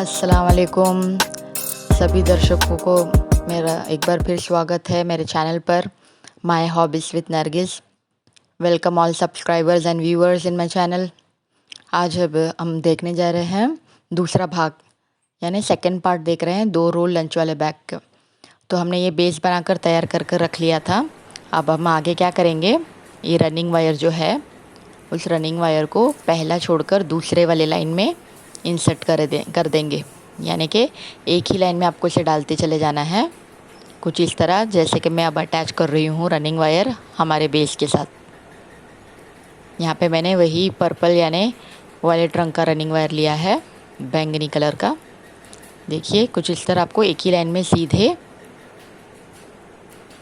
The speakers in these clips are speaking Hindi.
अस्सलाम वालेकुम सभी दर्शकों को मेरा एक बार फिर स्वागत है मेरे चैनल पर my hobbies with Nargis. Welcome all subscribers and viewers in my channel. आज अब हम देखने जा रहे हैं दूसरा भाग, यानी सेकंड पार्ट देख रहे हैं 2 रोल लंच वाले बैग का। तो हमने ये बेस बनाकर तैयार कर कर रख लिया था। अब हम आगे क्या करेंगे, ये रनिंग वायर जो है उस रनिंग वायर को पहला छोड़कर दूसरे वाले लाइन में इंसर्ट कर देंगे, यानी कि एक ही लाइन में आपको इसे डालते चले जाना है, कुछ इस तरह जैसे कि मैं अब अटैच कर रही हूँ रनिंग वायर हमारे बेस के साथ। यहाँ पे मैंने वही पर्पल यानी वायलेट रंग का रनिंग वायर लिया है, बैंगनी कलर का। देखिए कुछ इस तरह आपको एक ही लाइन में सीधे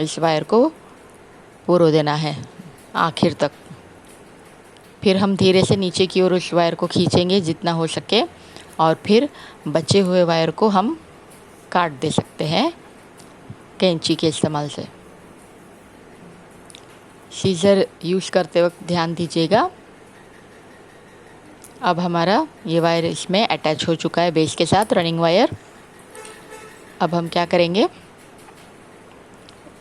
इस वायर को पुरो देना है आखिर तक। फिर हम धीरे से नीचे की ओर उस वायर को खींचेंगे जितना हो सके, और फिर बचे हुए वायर को हम काट दे सकते हैं कैंची के इस्तेमाल से। सीज़र यूज़ करते वक्त ध्यान दीजिएगा। अब हमारा ये वायर इसमें अटैच हो चुका है बेस के साथ, रनिंग वायर। अब हम क्या करेंगे,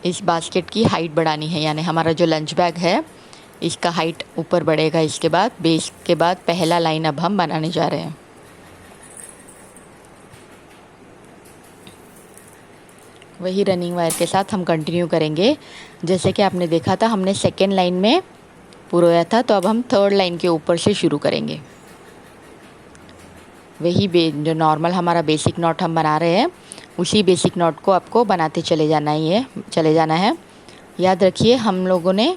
इस बास्केट की हाइट बढ़ानी है, यानी हमारा जो लंच बैग है इसका हाइट ऊपर बढ़ेगा। इसके बाद बेस के बाद पहला लाइन अब हम बनाने जा रहे हैं। वही रनिंग वायर के साथ हम कंटिन्यू करेंगे। जैसे कि आपने देखा था हमने सेकेंड लाइन में पुरोया था, तो अब हम थर्ड लाइन के ऊपर से शुरू करेंगे। वही जो नॉर्मल हमारा बेसिक नॉट हम बना रहे हैं उसी बेसिक नॉट को आपको बनाते चले जाना है। याद रखिए हम लोगों ने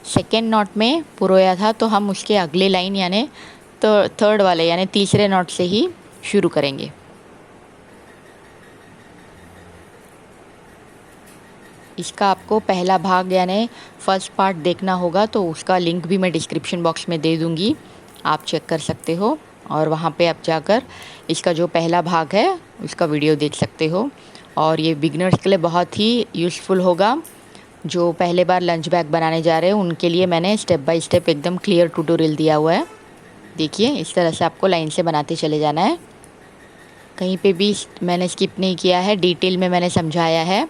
सेकेंड नॉट में पुरोया था, तो हम उसके अगले लाइन यानी थर्ड वाले यानी तीसरे नॉट से ही शुरू करेंगे। इसका आपको पहला भाग यानी फर्स्ट पार्ट देखना होगा, तो उसका लिंक भी मैं डिस्क्रिप्शन बॉक्स में दे दूँगी, आप चेक कर सकते हो। और वहाँ पे आप जाकर इसका जो पहला भाग है उसका वीडियो देख सकते हो। और ये बिगनर्स के लिए बहुत ही यूज़फुल होगा। जो पहले बार लंच बैग बनाने जा रहे हैं उनके लिए मैंने स्टेप बाय स्टेप एकदम क्लियर ट्यूटोरियल दिया हुआ है। देखिए इस तरह से आपको लाइन से बनाते चले जाना है। कहीं पे भी मैंने स्किप नहीं किया है, डिटेल में मैंने समझाया है।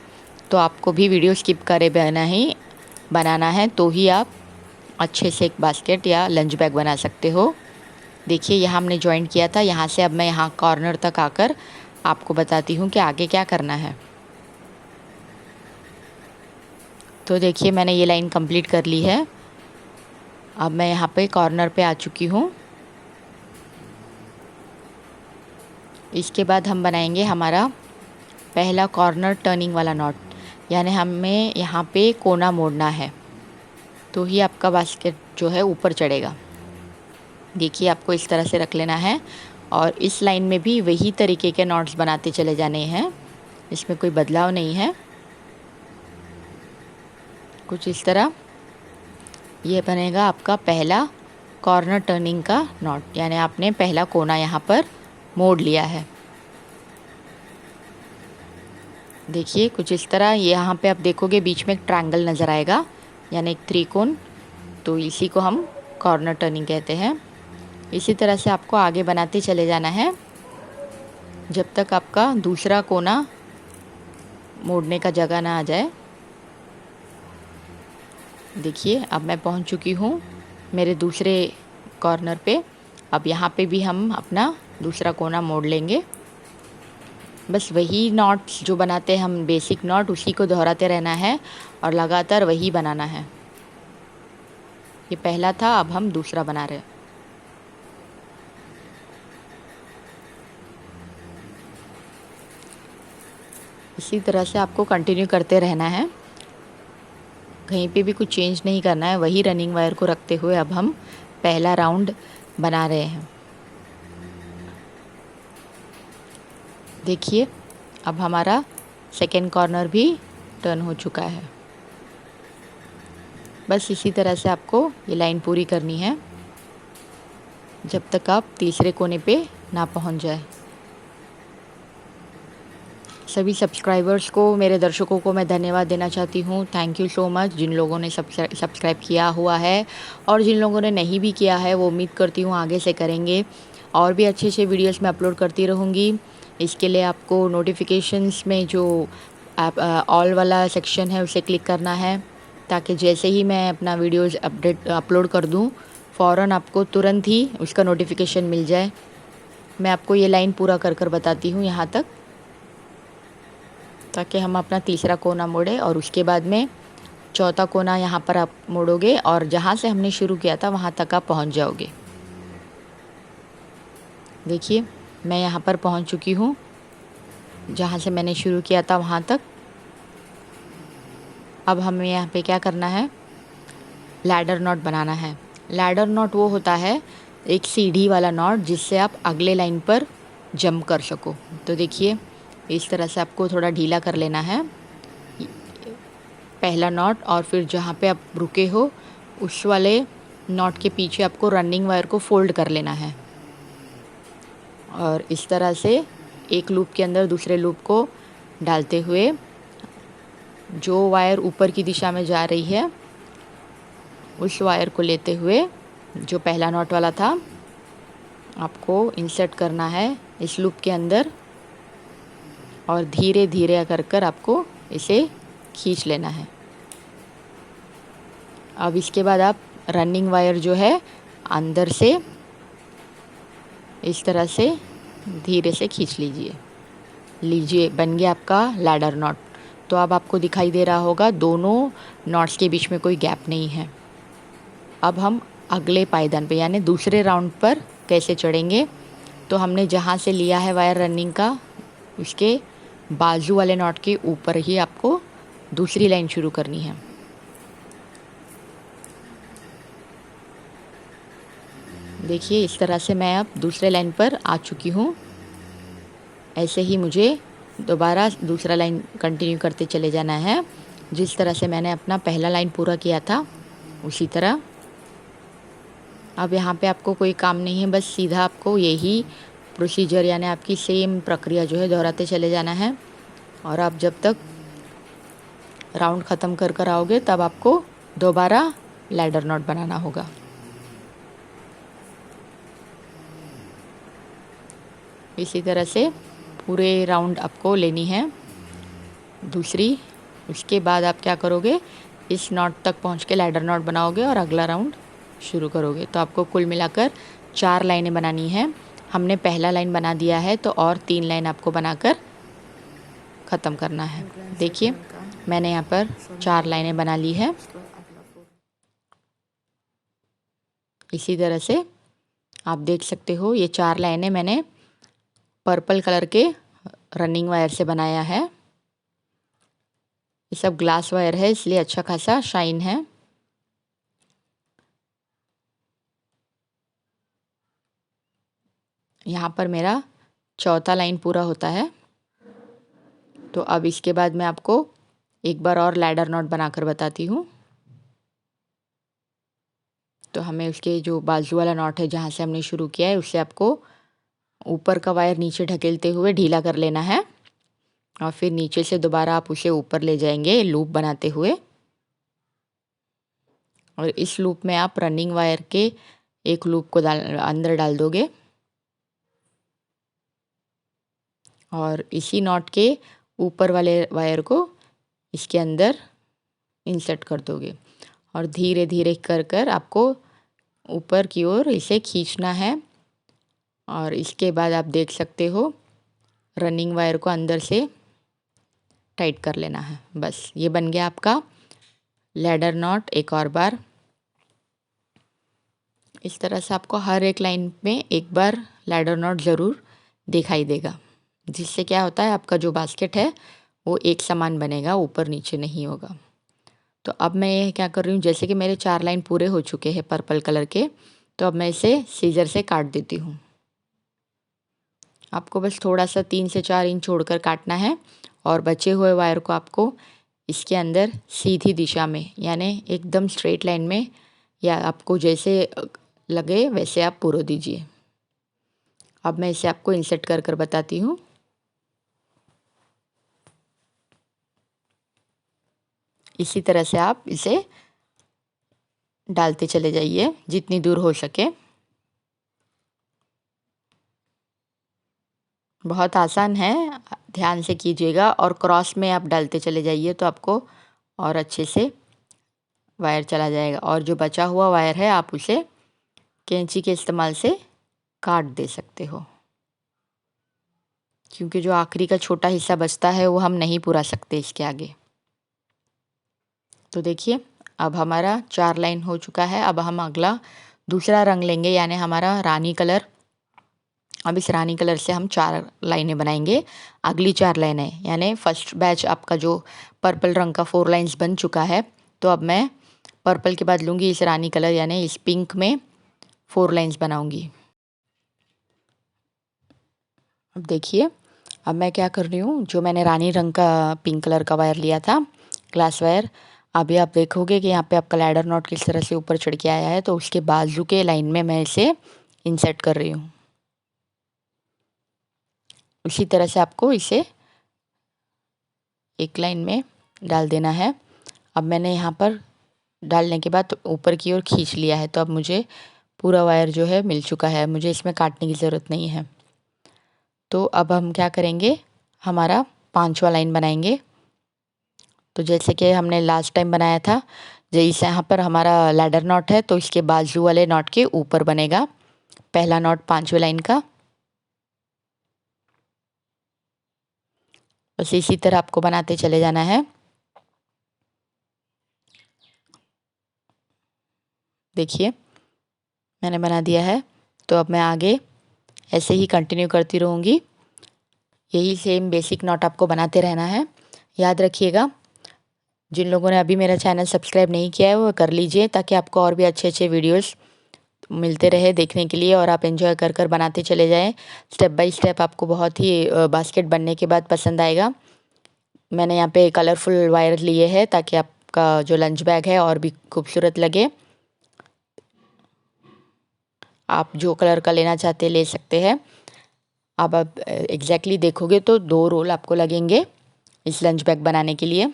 तो आपको भी वीडियो स्किप करे बिना ही बनाना है, तो ही आप अच्छे से एक बास्केट या लंच बैग बना सकते हो। देखिए यहाँ हमने जॉइंट किया था, यहाँ से अब मैं यहाँ कॉर्नर तक आकर आपको बताती हूँ कि आगे क्या करना है। तो देखिए मैंने ये लाइन कंप्लीट कर ली है। अब मैं यहाँ पे कॉर्नर पे आ चुकी हूँ। इसके बाद हम बनाएंगे हमारा पहला कॉर्नर टर्निंग वाला नॉट, यानी हमें यहाँ पे कोना मोड़ना है, तो ही आपका बास्केट जो है ऊपर चढ़ेगा। देखिए आपको इस तरह से रख लेना है, और इस लाइन में भी वही तरीके के नॉट्स बनाते चले जाने हैं, इसमें कोई बदलाव नहीं है। कुछ इस तरह ये बनेगा आपका पहला कॉर्नर टर्निंग का नॉट, यानी आपने पहला कोना यहाँ पर मोड़ लिया है। देखिए कुछ इस तरह यहाँ पे आप देखोगे बीच में एक ट्रायंगल नज़र आएगा, यानी एक त्रिकोण, तो इसी को हम कॉर्नर टर्निंग कहते हैं। इसी तरह से आपको आगे बनाते चले जाना है जब तक आपका दूसरा कोना मोड़ने का जगह ना आ जाए। देखिए अब मैं पहुंच चुकी हूँ मेरे दूसरे कॉर्नर पे। अब यहाँ पे भी हम अपना दूसरा कोना मोड़ लेंगे। बस वही नॉट्स जो बनाते हैं हम बेसिक नॉट, उसी को दोहराते रहना है और लगातार वही बनाना है। ये पहला था, अब हम दूसरा बना रहे हैं। इसी तरह से आपको कंटिन्यू करते रहना है, कहीं पे भी कुछ चेंज नहीं करना है। वही रनिंग वायर को रखते हुए अब हम पहला राउंड बना रहे हैं। देखिए अब हमारा सेकेंड कॉर्नर भी टर्न हो चुका है। बस इसी तरह से आपको ये लाइन पूरी करनी है जब तक आप तीसरे कोने पे ना पहुंच जाए। सभी सब्सक्राइबर्स को, मेरे दर्शकों को मैं धन्यवाद देना चाहती हूँ। थैंक यू सो मच जिन लोगों ने सब्सक्राइब किया हुआ है, और जिन लोगों ने नहीं भी किया है वो उम्मीद करती हूँ आगे से करेंगे। और भी अच्छे अच्छे वीडियोस मैं अपलोड करती रहूँगी। इसके लिए आपको नोटिफिकेशंस में जो आप ऑल वाला सेक्शन है उसे क्लिक करना है, ताकि जैसे ही मैं अपना वीडियोस अपलोड कर दूँ फ़ौरन आपको तुरंत ही उसका नोटिफिकेशन मिल जाए। मैं आपको ये लाइन पूरा कर कर बताती हूँ यहाँ तक, ताकि हम अपना तीसरा कोना मोड़े और उसके बाद में चौथा कोना यहाँ पर आप मोड़ोगे और जहाँ से हमने शुरू किया था वहाँ तक आप पहुँच जाओगे। देखिए मैं यहाँ पर पहुँच चुकी हूँ, जहाँ से मैंने शुरू किया था वहाँ तक। अब हमें यहाँ पे क्या करना है, लैडर नॉट बनाना है। लैडर नॉट वो होता है एक सीढ़ी वाला नॉट जिससे आप अगले लाइन पर जंप कर सको। तो देखिए इस तरह से आपको थोड़ा ढीला कर लेना है पहला नॉट, और फिर जहाँ पे आप रुके हो उस वाले नॉट के पीछे आपको रनिंग वायर को फोल्ड कर लेना है, और इस तरह से एक लूप के अंदर दूसरे लूप को डालते हुए जो वायर ऊपर की दिशा में जा रही है उस वायर को लेते हुए जो पहला नॉट वाला था आपको इंसर्ट करना है इस लूप के अंदर, और धीरे धीरे कर आपको इसे खींच लेना है। अब इसके बाद आप रनिंग वायर जो है अंदर से इस तरह से धीरे से खींच लीजिए, बन गया आपका लैडर नॉट। तो अब आपको दिखाई दे रहा होगा दोनों नॉट्स के बीच में कोई गैप नहीं है। अब हम अगले पायदान पे यानी दूसरे राउंड पर कैसे चढ़ेंगे, तो हमने जहाँ से लिया है वायर रनिंग का उसके बाजू वाले नॉट के ऊपर ही आपको दूसरी लाइन शुरू करनी है। देखिए इस तरह से मैं अब दूसरे लाइन पर आ चुकी हूँ। ऐसे ही मुझे दोबारा दूसरा लाइन कंटिन्यू करते चले जाना है। जिस तरह से मैंने अपना पहला लाइन पूरा किया था उसी तरह। अब यहाँ पे आपको कोई काम नहीं है, बस सीधा आपको यही प्रोसीजर यानी आपकी सेम प्रक्रिया जो है दोहराते चले जाना है, और आप जब तक राउंड ख़त्म कर कर आओगे तब आपको दोबारा लैडर नॉट बनाना होगा। इसी तरह से पूरे राउंड आपको लेनी है दूसरी। उसके बाद आप क्या करोगे, इस नॉट तक पहुंच के लैडर नॉट बनाओगे और अगला राउंड शुरू करोगे। तो आपको कुल मिलाकर 4 लाइनें बनानी है। हमने पहला लाइन बना दिया है, तो और 3 लाइन आपको बनाकर ख़त्म करना है। देखिए मैंने यहाँ पर 4 लाइनें बना ली है। इसी तरह से आप देख सकते हो ये 4 लाइनें मैंने पर्पल कलर के रनिंग वायर से बनाया है। ये सब ग्लास वायर है इसलिए अच्छा खासा शाइन है। यहाँ पर मेरा चौथा लाइन पूरा होता है। तो अब इसके बाद मैं आपको एक बार और लैडर नॉट बनाकर बताती हूँ। तो हमें उसके जो बाजू वाला नॉट है जहाँ से हमने शुरू किया है उससे आपको ऊपर का वायर नीचे ढकेलते हुए ढीला कर लेना है, और फिर नीचे से दोबारा आप उसे ऊपर ले जाएंगे लूप बनाते हुए। और इस लूप में आप रनिंग वायर के एक लूप को अंदर डाल दोगे, और इसी नॉट के ऊपर वाले वायर को इसके अंदर इंसर्ट कर दोगे, और धीरे धीरे कर कर आपको ऊपर की ओर इसे खींचना है। और इसके बाद आप देख सकते हो रनिंग वायर को अंदर से टाइट कर लेना है। बस ये बन गया आपका लैडर नॉट। एक और बार इस तरह से आपको हर एक लाइन में एक बार लैडर नॉट ज़रूर दिखाई देगा, जिससे क्या होता है आपका जो बास्केट है वो एक समान बनेगा, ऊपर नीचे नहीं होगा। तो अब मैं ये क्या कर रही हूँ, जैसे कि मेरे 4 लाइन पूरे हो चुके हैं पर्पल कलर के, तो अब मैं इसे सीजर से काट देती हूँ। आपको बस थोड़ा सा 3 से 4 इंच छोड़कर काटना है, और बचे हुए वायर को आपको इसके अंदर सीधी दिशा में यानी एकदम स्ट्रेट लाइन में, या आपको जैसे लगे वैसे आप पुरो दीजिए। अब मैं इसे आपको इंसर्ट कर कर बताती हूँ। इसी तरह से आप इसे डालते चले जाइए जितनी दूर हो सके। बहुत आसान है, ध्यान से कीजिएगा और क्रॉस में आप डालते चले जाइए तो आपको और अच्छे से वायर चला जाएगा। और जो बचा हुआ वायर है आप उसे कैंची के इस्तेमाल से काट दे सकते हो, क्योंकि जो आखिरी का छोटा हिस्सा बचता है वो हम नहीं पूरा सकते इसके आगे। तो देखिए अब हमारा 4 लाइन हो चुका है। अब हम अगला दूसरा रंग लेंगे, यानी हमारा रानी कलर। अब इस रानी कलर से हम 4 लाइनें बनाएंगे। अगली 4 लाइनें, यानी फर्स्ट बैच आपका जो पर्पल रंग का 4 लाइन्स बन चुका है, तो अब मैं पर्पल के बाद लूँगी इस रानी कलर, यानी इस पिंक में 4 लाइन्स बनाऊँगी। अब देखिए अब मैं क्या कर रही हूँ, जो मैंने रानी रंग का पिंक कलर का वायर लिया था, ग्लास वायर, अभी आप देखोगे कि यहाँ पे आपका लैडर नॉट किस तरह से ऊपर चढ़ के आया है, तो उसके बाजू के लाइन में मैं इसे इंसर्ट कर रही हूँ। उसी तरह से आपको इसे एक लाइन में डाल देना है। अब मैंने यहाँ पर डालने के बाद ऊपर की ओर खींच लिया है, तो अब मुझे पूरा वायर जो है मिल चुका है, मुझे इसमें काटने की ज़रूरत नहीं है। तो अब हम क्या करेंगे, हमारा 5वां लाइन बनाएंगे। तो जैसे कि हमने लास्ट टाइम बनाया था, जैसे यहाँ पर हमारा लैडर नॉट है, तो इसके बाजू वाले नॉट के ऊपर बनेगा पहला नॉट 5वें लाइन का। बस इसी तरह आपको बनाते चले जाना है। देखिए मैंने बना दिया है, तो अब मैं आगे ऐसे ही कंटिन्यू करती रहूँगी। यही सेम बेसिक नॉट आपको बनाते रहना है। याद रखिएगा, जिन लोगों ने अभी मेरा चैनल सब्सक्राइब नहीं किया है वो कर लीजिए, ताकि आपको और भी अच्छे अच्छे वीडियोस मिलते रहे देखने के लिए, और आप एंजॉय कर कर बनाते चले जाएं। स्टेप बाय स्टेप आपको बहुत ही बास्केट बनने के बाद पसंद आएगा। मैंने यहाँ पे कलरफुल वायर लिए हैं ताकि आपका जो लंच बैग है और भी खूबसूरत लगे। आप जो कलर का लेना चाहते हैं ले सकते हैं। अब आप एग्जैक्टली देखोगे तो 2 रोल आपको लगेंगे इस लंच बैग बनाने के लिए।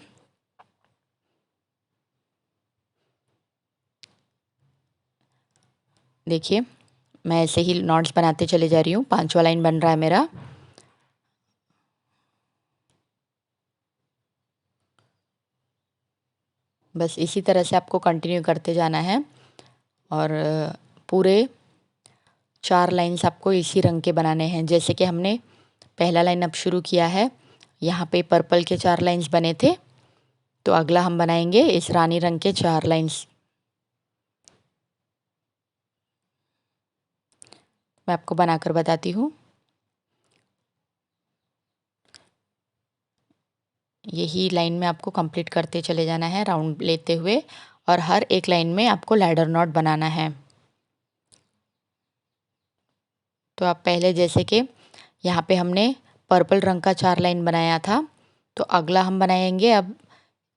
देखिए मैं ऐसे ही नॉट्स बनाते चले जा रही हूँ। 5वां लाइन बन रहा है मेरा। बस इसी तरह से आपको कंटिन्यू करते जाना है, और पूरे 4 लाइन्स आपको इसी रंग के बनाने हैं। जैसे कि हमने पहला लाइन अब शुरू किया है, यहाँ पे पर्पल के 4 लाइन्स बने थे, तो अगला हम बनाएंगे इस रानी रंग के 4 लाइन्स। मैं आपको बनाकर बताती हूँ। यही लाइन में आपको कंप्लीट करते चले जाना है राउंड लेते हुए, और हर एक लाइन में आपको लैडर नॉट बनाना है। तो आप पहले जैसे कि यहाँ पे हमने पर्पल रंग का 4 लाइन बनाया था, तो अगला हम बनाएंगे अब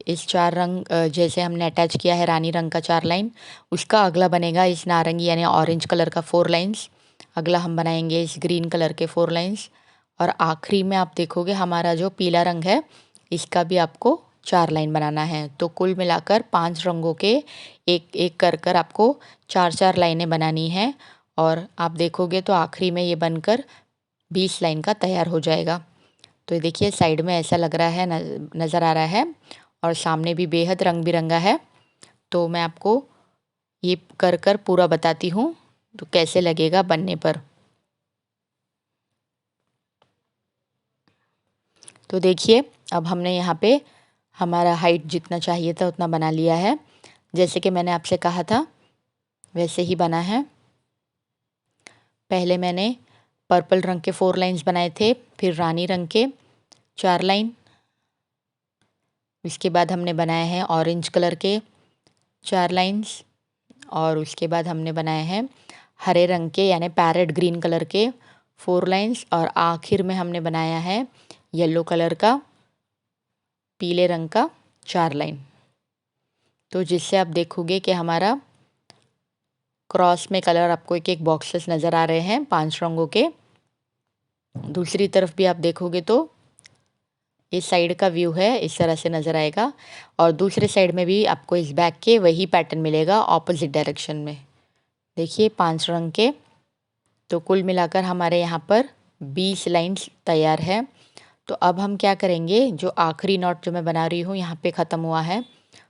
इस 4 रंग जैसे हमने अटैच किया है रानी रंग का 4 लाइन, उसका अगला बनेगा इस नारंगी यानी ऑरेंज कलर का 4 लाइन्स। अगला हम बनाएंगे इस ग्रीन कलर के 4 लाइन्स, और आखिरी में आप देखोगे हमारा जो पीला रंग है इसका भी आपको 4 लाइन बनाना है। तो कुल मिलाकर 5 रंगों के एक एक कर कर आपको 4-4 लाइनें बनानी हैं, और आप देखोगे तो आखिरी में ये बनकर 20 लाइन का तैयार हो जाएगा। तो ये देखिए साइड में ऐसा लग रहा है, नज़र आ रहा है, और सामने भी बेहद रंग बिरंगा है। तो मैं आपको ये कर कर पूरा बताती हूँ तो कैसे लगेगा बनने पर। तो देखिए अब हमने यहाँ पे हमारा हाइट जितना चाहिए था उतना बना लिया है। जैसे कि मैंने आपसे कहा था वैसे ही बना है। पहले मैंने पर्पल रंग के 4 लाइन्स बनाए थे, फिर रानी रंग के 4 लाइन, इसके बाद हमने बनाए हैं ऑरेंज कलर के 4 लाइन्स, और उसके बाद हमने बनाए हैं हरे रंग के यानी पैरेट ग्रीन कलर के 4 लाइन्स, और आखिर में हमने बनाया है येलो कलर का पीले रंग का 4 लाइन। तो जिससे आप देखोगे कि हमारा क्रॉस में कलर आपको एक एक बॉक्सेस नज़र आ रहे हैं 5 रंगों के। दूसरी तरफ भी आप देखोगे तो इस साइड का व्यू है इस तरह से नज़र आएगा, और दूसरे साइड में भी आपको इस बैग के वही पैटर्न मिलेगा ऑपोजिट डायरेक्शन में। देखिए 5 रंग के। तो कुल मिलाकर हमारे यहाँ पर 20 लाइन्स तैयार है। तो अब हम क्या करेंगे, जो आखिरी नॉट जो मैं बना रही हूँ यहाँ पे ख़त्म हुआ है,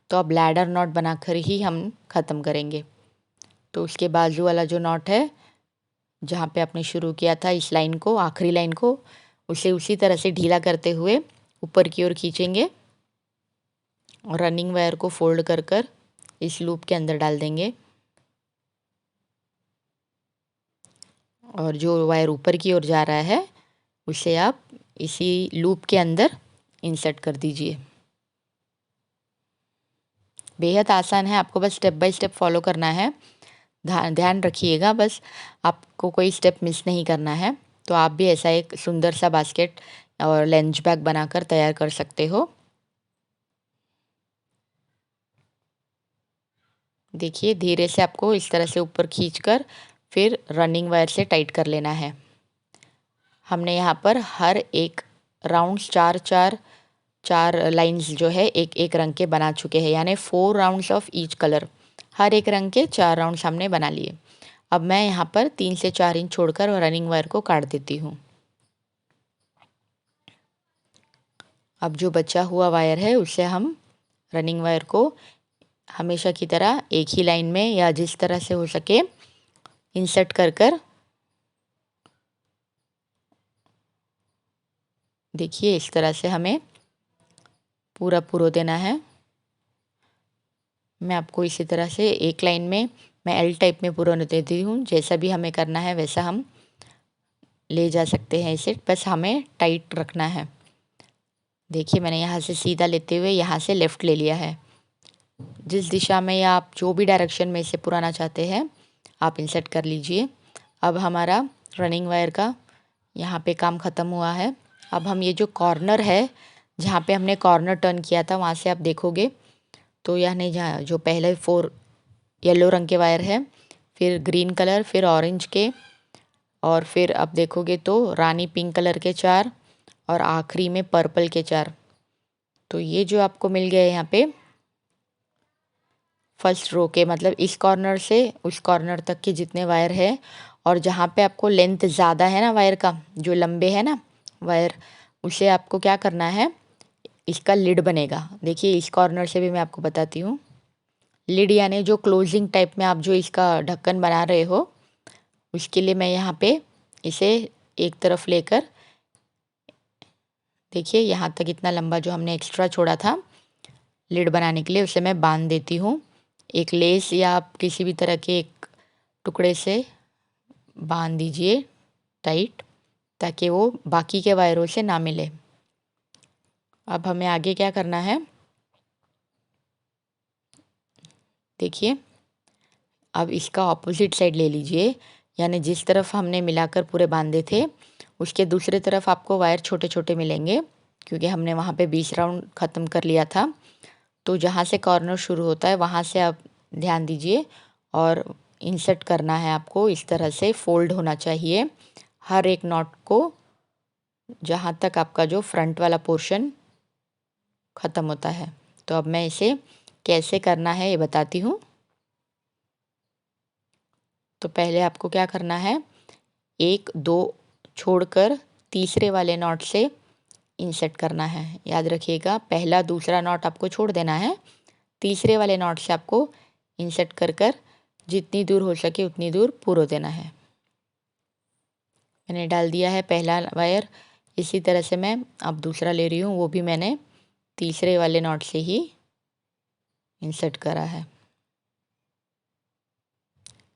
तो अब लैडर नॉट बनाकर ही हम ख़त्म करेंगे। तो उसके बाजू वाला जो नॉट है जहाँ पे आपने शुरू किया था इस लाइन को, आखिरी लाइन को, उसे उसी तरह से ढीला करते हुए ऊपर की ओर खींचेंगे और रनिंग वायर को फोल्ड कर कर इस लूप के अंदर डाल देंगे। और जो वायर ऊपर की ओर जा रहा है उसे आप इसी लूप के अंदर इंसर्ट कर दीजिए। बेहद आसान है, आपको बस स्टेप बाय स्टेप फॉलो करना है। ध्यान रखिएगा बस, आपको कोई स्टेप मिस नहीं करना है। तो आप भी ऐसा एक सुंदर सा बास्केट और लंच बैग बनाकर तैयार कर सकते हो। देखिए धीरे से आपको इस तरह से ऊपर खींचकर फिर रनिंग वायर से टाइट कर लेना है। हमने यहाँ पर हर एक राउंड्स चार लाइंस जो है एक एक रंग के बना चुके हैं, यानी 4 राउंड्स ऑफ ईच कलर, हर एक रंग के 4 राउंड्स हमने बना लिए। अब मैं यहाँ पर 3 से 4 इंच छोड़कर रनिंग वायर को काट देती हूँ। अब जो बचा हुआ वायर है उससे हम रनिंग वायर को हमेशा की तरह एक ही लाइन में या जिस तरह से हो सके इंसर्ट कर कर, देखिए इस तरह से हमें पूरा पुरो देना है। मैं आपको इसी तरह से एक लाइन में मैं एल टाइप में पुरोने देती हूँ। जैसा भी हमें करना है वैसा हम ले जा सकते हैं इसे, बस हमें टाइट रखना है। देखिए मैंने यहाँ से सीधा लेते हुए यहाँ से लेफ़्ट ले लिया है। जिस दिशा में या आप जो भी डायरेक्शन में इसे पुराना चाहते हैं आप इंसर्ट कर लीजिए। अब हमारा रनिंग वायर का यहाँ पे काम ख़त्म हुआ है। अब हम ये जो कॉर्नर है जहाँ पे हमने कॉर्नर टर्न किया था वहाँ से आप देखोगे तो यानी जहाँ जो पहले 4 येलो रंग के वायर है, फिर ग्रीन कलर, फिर ऑरेंज के, और फिर अब देखोगे तो रानी पिंक कलर के 4 और आखिरी में पर्पल के 4। तो ये जो आपको मिल गए यहाँ पे फर्स्ट रो के, मतलब इस कॉर्नर से उस कॉर्नर तक के जितने वायर है, और जहाँ पे आपको लेंथ ज़्यादा है ना वायर का, जो लंबे है ना वायर, उसे आपको क्या करना है, इसका लिड बनेगा। देखिए इस कॉर्नर से भी मैं आपको बताती हूँ। लिड यानी जो क्लोजिंग टाइप में आप जो इसका ढक्कन बना रहे हो, उसके लिए मैं यहाँ पे इसे एक तरफ लेकर, देखिए यहाँ तक इतना लंबा जो हमने एक्स्ट्रा छोड़ा था लिड बनाने के लिए उसे मैं बांध देती हूँ। एक लेस या आप किसी भी तरह के एक टुकड़े से बांध दीजिए टाइट, ताकि वो बाकी के वायरों से ना मिले। अब हमें आगे क्या करना है, देखिए अब इसका ऑपोजिट साइड ले लीजिए, यानी जिस तरफ हमने मिलाकर पूरे बांधे थे उसके दूसरे तरफ आपको वायर छोटे छोटे मिलेंगे, क्योंकि हमने वहाँ पे 20 राउंड ख़त्म कर लिया था। तो जहाँ से कॉर्नर शुरू होता है वहाँ से आप ध्यान दीजिए और इंसर्ट करना है आपको। इस तरह से फोल्ड होना चाहिए हर एक नॉट को, जहाँ तक आपका जो फ्रंट वाला पोर्शन ख़त्म होता है। तो अब मैं इसे कैसे करना है ये बताती हूँ। तो पहले आपको क्या करना है, 1 2 छोड़कर तीसरे वाले नॉट से इंसर्ट करना है। याद रखिएगा पहला दूसरा नॉट आपको छोड़ देना है, तीसरे वाले नॉट से आपको इंसर्ट कर कर जितनी दूर हो सके उतनी दूर पुरो देना है। मैंने डाल दिया है पहला वायर। इसी तरह से मैं अब दूसरा ले रही हूँ, वो भी मैंने तीसरे वाले नॉट से ही इंसर्ट करा है।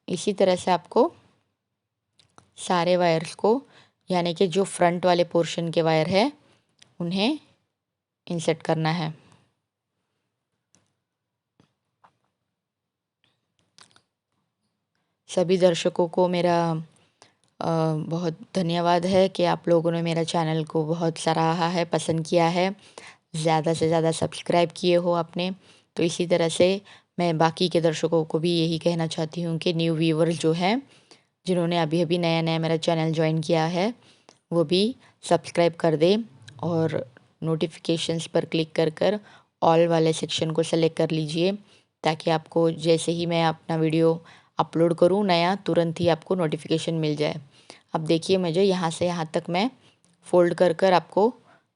इसी तरह से आपको सारे वायर्स को, यानी कि जो फ्रंट वाले पोर्शन के वायर है उन्हें इंसर्ट करना है। सभी दर्शकों को मेरा बहुत धन्यवाद है कि आप लोगों ने मेरा चैनल को बहुत सराहा है, पसंद किया है, ज़्यादा से ज़्यादा सब्सक्राइब किए हो आपने। तो इसी तरह से मैं बाकी के दर्शकों को भी यही कहना चाहती हूँ कि न्यू व्यूवर्स जो हैं, जिन्होंने अभी अभी नया नया मेरा चैनल ज्वाइन किया है, वो भी सब्सक्राइब कर दें और नोटिफिकेशंस पर क्लिक कर कर ऑल वाले सेक्शन को सेलेक्ट कर लीजिए, ताकि आपको जैसे ही मैं अपना वीडियो अपलोड करूँ नया, तुरंत ही आपको नोटिफिकेशन मिल जाए। अब देखिए मुझे यहाँ से यहाँ तक मैं फोल्ड कर कर आपको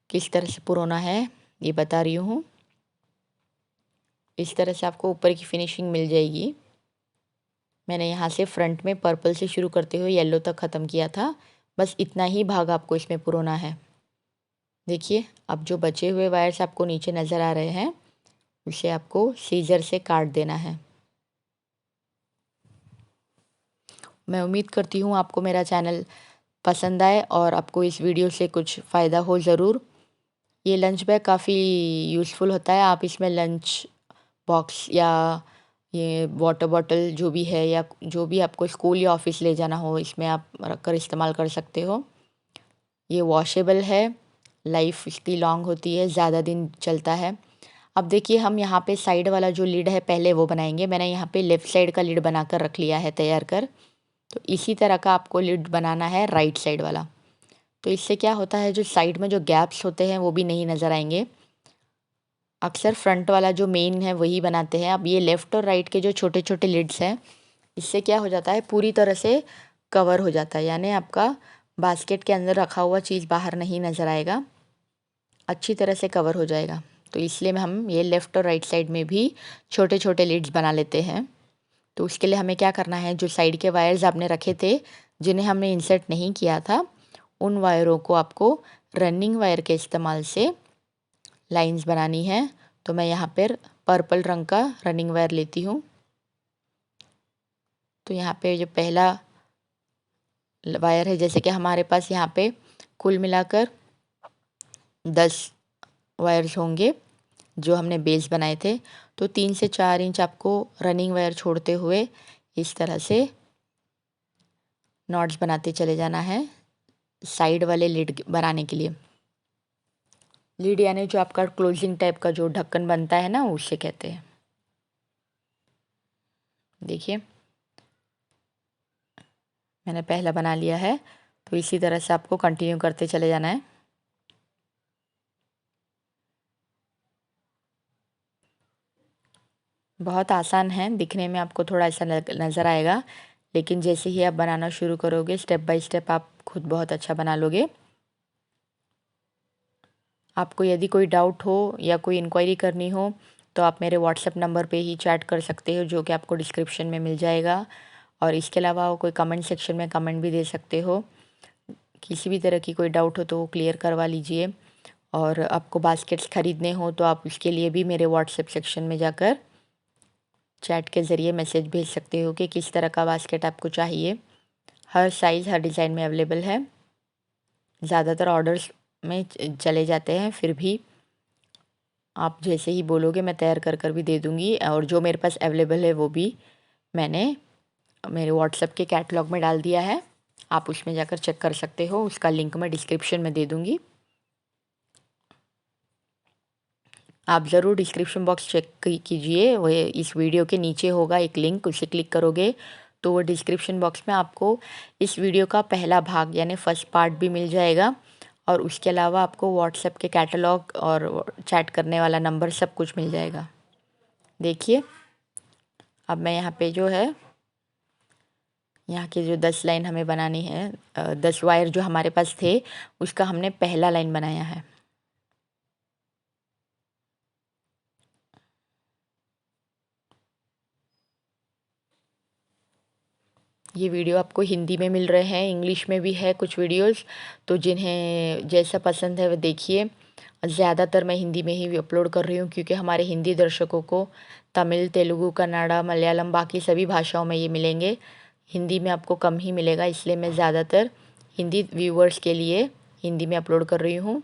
किस तरह से पुरोना है ये बता रही हूँ। इस तरह से आपको ऊपर की फिनिशिंग मिल जाएगी। मैंने यहाँ से फ्रंट में पर्पल से शुरू करते हुए येलो तक ख़त्म किया था। बस इतना ही भाग आपको इसमें पुरोना है। देखिए अब जो बचे हुए वायर्स आपको नीचे नज़र आ रहे हैं उसे आपको सीजर से काट देना है। मैं उम्मीद करती हूँ आपको मेरा चैनल पसंद आए और आपको इस वीडियो से कुछ फ़ायदा हो ज़रूर। ये लंच बैग काफ़ी यूज़फुल होता है। आप इसमें लंच बॉक्स या ये वाटर बॉटल जो भी है या जो भी आपको स्कूल या ऑफिस ले जाना हो इसमें आप रख कर इस्तेमाल कर सकते हो। ये वॉशेबल है, लाइफ इसकी लॉन्ग होती है, ज़्यादा दिन चलता है। अब देखिए हम यहाँ पे साइड वाला जो लिड है पहले वो बनाएंगे। मैंने यहाँ पे लेफ़्ट साइड का लिड बना कर रख लिया है तैयार कर। तो इसी तरह का आपको लिड बनाना है राइट साइड वाला। तो इससे क्या होता है जो साइड में जो गैप्स होते हैं वो भी नहीं नज़र आएंगे। अक्सर फ्रंट वाला जो मेन है वही बनाते हैं। अब ये लेफ़्ट और राइट के जो छोटे छोटे लिड्स हैं इससे क्या हो जाता है पूरी तरह से कवर हो जाता है, यानी आपका बास्केट के अंदर रखा हुआ चीज़ बाहर नहीं नज़र आएगा, अच्छी तरह से कवर हो जाएगा। तो इसलिए हम ये लेफ़्ट और राइट साइड में भी छोटे छोटे लिड्स बना लेते हैं। तो उसके लिए हमें क्या करना है, जो साइड के वायर्स आपने रखे थे जिन्हें हमने इंसर्ट नहीं किया था उन वायरों को आपको रनिंग वायर के इस्तेमाल से लाइंस बनानी है। तो मैं यहाँ पर पर्पल रंग का रनिंग वायर लेती हूँ। तो यहाँ पे जो पहला वायर है, जैसे कि हमारे पास यहाँ पे कुल मिलाकर 10 वायर्स होंगे जो हमने बेस बनाए थे। तो 3 से 4 इंच आपको रनिंग वायर छोड़ते हुए इस तरह से नॉट्स बनाते चले जाना है साइड वाले लिड बनाने के लिए। लिड यानी जो आपका क्लोजिंग टाइप का जो ढक्कन बनता है ना उसे कहते हैं। देखिए मैंने पहला बना लिया है। तो इसी तरह से आपको कंटिन्यू करते चले जाना है। बहुत आसान है, दिखने में आपको थोड़ा ऐसा नज़र आएगा, लेकिन जैसे ही आप बनाना शुरू करोगे स्टेप बाय स्टेप आप खुद बहुत अच्छा बना लोगे। आपको यदि कोई डाउट हो या कोई इंक्वायरी करनी हो तो आप मेरे व्हाट्सएप नंबर पे ही चैट कर सकते हो जो कि आपको डिस्क्रिप्शन में मिल जाएगा। और इसके अलावा कोई कमेंट सेक्शन में कमेंट भी दे सकते हो। किसी भी तरह की कोई डाउट हो तो वो क्लियर करवा लीजिए। और आपको बास्केट्स ख़रीदने हो तो आप उसके लिए भी मेरे व्हाट्सएप सेक्शन में जाकर चैट के ज़रिए मैसेज भेज सकते हो कि किस तरह का बास्केट आपको चाहिए। हर साइज़ हर डिज़ाइन में अवेलेबल है। ज़्यादातर ऑर्डर्स में चले जाते हैं, फिर भी आप जैसे ही बोलोगे मैं तैयार कर कर भी दे दूँगी। और जो मेरे पास अवेलेबल है वो भी मैंने मेरे व्हाट्सएप के कैटलॉग में डाल दिया है, आप उसमें जाकर चेक कर सकते हो। उसका लिंक मैं डिस्क्रिप्शन में दे दूँगी। आप ज़रूर डिस्क्रिप्शन बॉक्स चेक कीजिए, वो इस वीडियो के नीचे होगा एक लिंक, उसे क्लिक करोगे तो वो डिस्क्रिप्शन बॉक्स में आपको इस वीडियो का पहला भाग यानी फर्स्ट पार्ट भी मिल जाएगा। और उसके अलावा आपको व्हाट्सएप के कैटलॉग और चैट करने वाला नंबर सब कुछ मिल जाएगा। देखिए अब मैं यहाँ पे जो है यहाँ के जो 10 लाइन हमें बनानी है, 10 वायर जो हमारे पास थे उसका हमने पहला लाइन बनाया है। ये वीडियो आपको हिंदी में मिल रहे हैं, इंग्लिश में भी है कुछ वीडियोस, तो जिन्हें जैसा पसंद है वो देखिए। ज़्यादातर मैं हिंदी में ही अपलोड कर रही हूँ क्योंकि हमारे हिंदी दर्शकों को तमिल, तेलुगु, कन्नड़ा, मलयालम बाकी सभी भाषाओं में ये मिलेंगे। हिंदी में आपको कम ही मिलेगा, इसलिए मैं ज़्यादातर हिंदी व्यूवर्स के लिए हिंदी में अपलोड कर रही हूँ।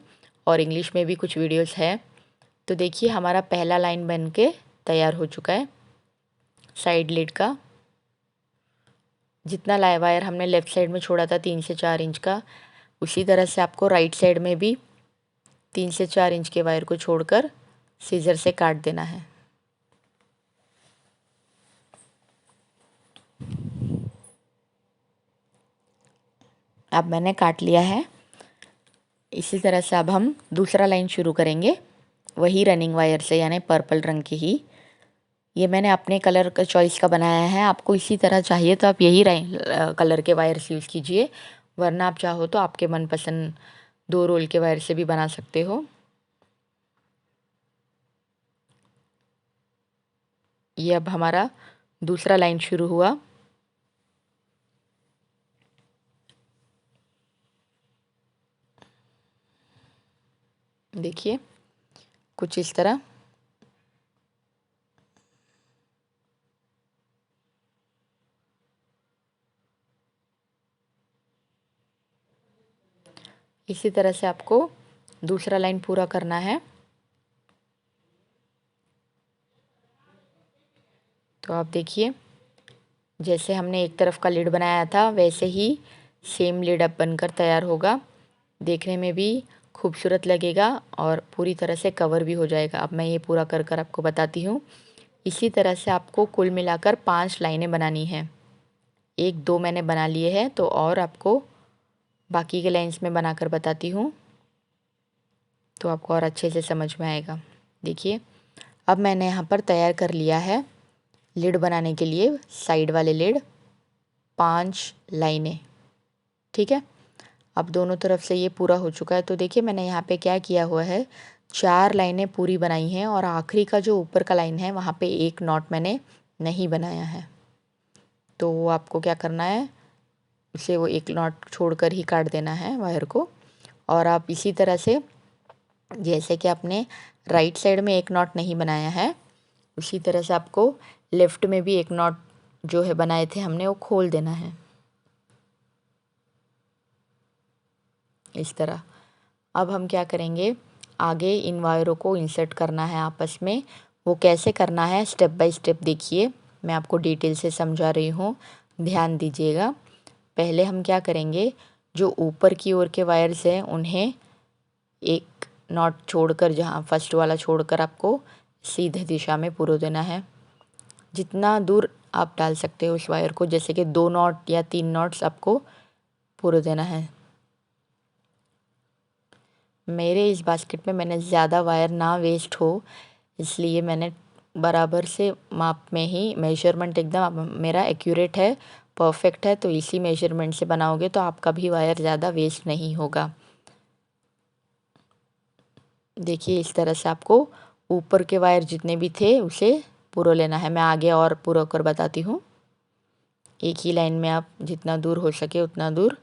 और इंग्लिश में भी कुछ वीडियोज़ है। तो देखिए हमारा पहला लाइन बन के तैयार हो चुका है साइड लिड का। जितना वायर हमने लेफ़्ट साइड में छोड़ा था 3 से 4 इंच का, उसी तरह से आपको राइट साइड में भी 3 से 4 इंच के वायर को छोड़कर सीज़र से काट देना है। अब मैंने काट लिया है। इसी तरह से अब हम दूसरा लाइन शुरू करेंगे वही रनिंग वायर से, यानी पर्पल रंग की ही। ये मैंने अपने कलर का चॉइस का बनाया है, आपको इसी तरह चाहिए तो आप यही कलर के वायर्स यूज़ कीजिए। वरना आप चाहो तो आपके मनपसंद 2 रोल के वायर से भी बना सकते हो। ये अब हमारा दूसरा लाइन शुरू हुआ। देखिए कुछ इस तरह। इसी तरह से आपको दूसरा लाइन पूरा करना है। तो आप देखिए जैसे हमने एक तरफ का लिड बनाया था वैसे ही सेम लिड अब बनकर तैयार होगा। देखने में भी खूबसूरत लगेगा और पूरी तरह से कवर भी हो जाएगा। अब मैं ये पूरा कर कर आपको बताती हूँ। इसी तरह से आपको कुल मिलाकर 5 लाइनें बनानी हैं। 1-2 मैंने बना लिए हैं, तो और आपको बाकी के लाइन्स में बनाकर बताती हूँ, तो आपको और अच्छे से समझ में आएगा। देखिए अब मैंने यहाँ पर तैयार कर लिया है लिड बनाने के लिए साइड वाले लिड 5 लाइनें। ठीक है, अब दोनों तरफ से ये पूरा हो चुका है। तो देखिए मैंने यहाँ पे क्या किया हुआ है, 4 लाइनें पूरी बनाई हैं और आखिरी का जो ऊपर का लाइन है वहाँ पे एक नॉट मैंने नहीं बनाया है। तो वो आपको क्या करना है, उसे वो एक नॉट छोड़कर ही काट देना है वायर को। और आप इसी तरह से जैसे कि आपने राइट साइड में एक नॉट नहीं बनाया है, उसी तरह से आपको लेफ़्ट में भी एक नॉट जो है बनाए थे हमने वो खोल देना है इस तरह। अब हम क्या करेंगे, आगे इन वायरों को इंसर्ट करना है आपस में। वो कैसे करना है स्टेप बाय स्टेप देखिए, मैं आपको डिटेल से समझा रही हूँ, ध्यान दीजिएगा। पहले हम क्या करेंगे, जो ऊपर की ओर के वायर्स हैं उन्हें एक नॉट छोड़कर, जहाँ फर्स्ट वाला छोड़कर आपको सीधे दिशा में पुरो देना है। जितना दूर आप डाल सकते हो उस वायर को, जैसे कि 2 नॉट या 3 नॉट्स आपको पुरो देना है। मेरे इस बास्केट में मैंने ज़्यादा वायर ना वेस्ट हो इसलिए मैंने बराबर से माप में ही, मेजरमेंट एकदम मेरा एक्यूरेट है, परफेक्ट है, तो इसी मेजरमेंट से बनाओगे तो आपका भी वायर ज़्यादा वेस्ट नहीं होगा। देखिए इस तरह से आपको ऊपर के वायर जितने भी थे उसे पुरो लेना है। मैं आगे और पुरो कर बताती हूँ। एक ही लाइन में आप जितना दूर हो सके उतना दूर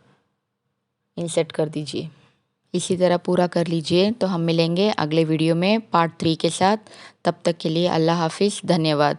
इंसर्ट कर दीजिए। इसी तरह पूरा कर लीजिए। तो हम मिलेंगे अगले वीडियो में पार्ट 3 के साथ। तब तक के लिए अल्लाह हाफिज़, धन्यवाद।